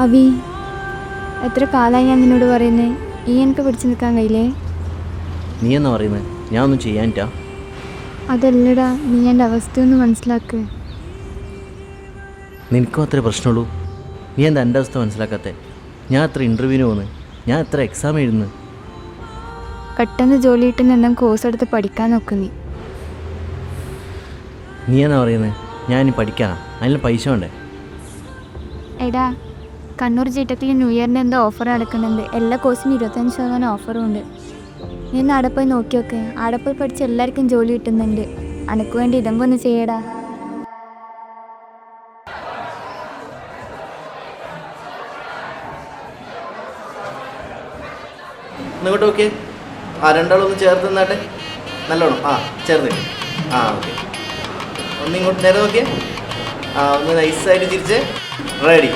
അബി, എത്ര കാലമായി ഞാൻ നിന്നോട് പറയുന്നേ, ഈ എനിക്ക് പിടിച്ചു നിൽക്കാൻ കഴിയില്ലേ? നീ എന്നാ പറയുന്നത്? ഞാൻ ഒന്നും ചെയ്യാനിട്ടാ. അതല്ലടാ, നീ എൻ്റെ അവസ്ഥയൊന്ന് മനസ്സിലാക്ക്. നിനക്കും അത്രേ പ്രശ്നമുള്ളൂ. നീ എന്താ എൻ്റെ അവസ്ഥ മനസ്സിലാക്കാത്തേ? ഞാൻ എത്ര ഇൻ്റർവ്യൂവിന് പോകുന്നു, ഞാൻ എത്ര എക്സാം എഴുതുന്നു. പെട്ടെന്ന് ജോലി കിട്ടുന്ന എന്തെങ്കിലും കോഴ്സ് എടുത്ത് പഠിക്കാൻ നോക്ക് നീ. നീ എന്നാ പറയുന്നത്? ഞാൻ ഇനി പഠിക്കാനാ? അതിന് പൈസ വേണ്ടേ? എടാ, കണ്ണൂർ ജിടെക്കിൽ ന്യൂ ഇയറിൻ്റെ എന്തോ ഓഫർ നടക്കുന്നുണ്ട്. എല്ലാ കോഴ്സിനും 25% ഓഫറും ഉണ്ട്. നീ ഒന്ന് അവിടെ പോയി നോക്കി നോക്ക്. അവിടെ പോയി പഠിച്ച് എല്ലാവർക്കും ജോലി കിട്ടുന്നുണ്ട്. അനക്ക് വേണ്ടി ഇതെങ്കിലും ഒന്ന് ചെയ്യടാ. ഇങ്ങോട്ട് നോക്കിയേ. രണ്ടാളും ഒന്ന് ചേർത്ത് നിന്നാട്ടെ. നല്ലോണം ചേർന്ന്. ഓക്കെ. ഒന്ന് ഇങ്ങോട്ട് നേരെ നോക്കിയേ. ഒന്ന് നൈസായിട്ട് ചിരിച്ച്. റെഡി.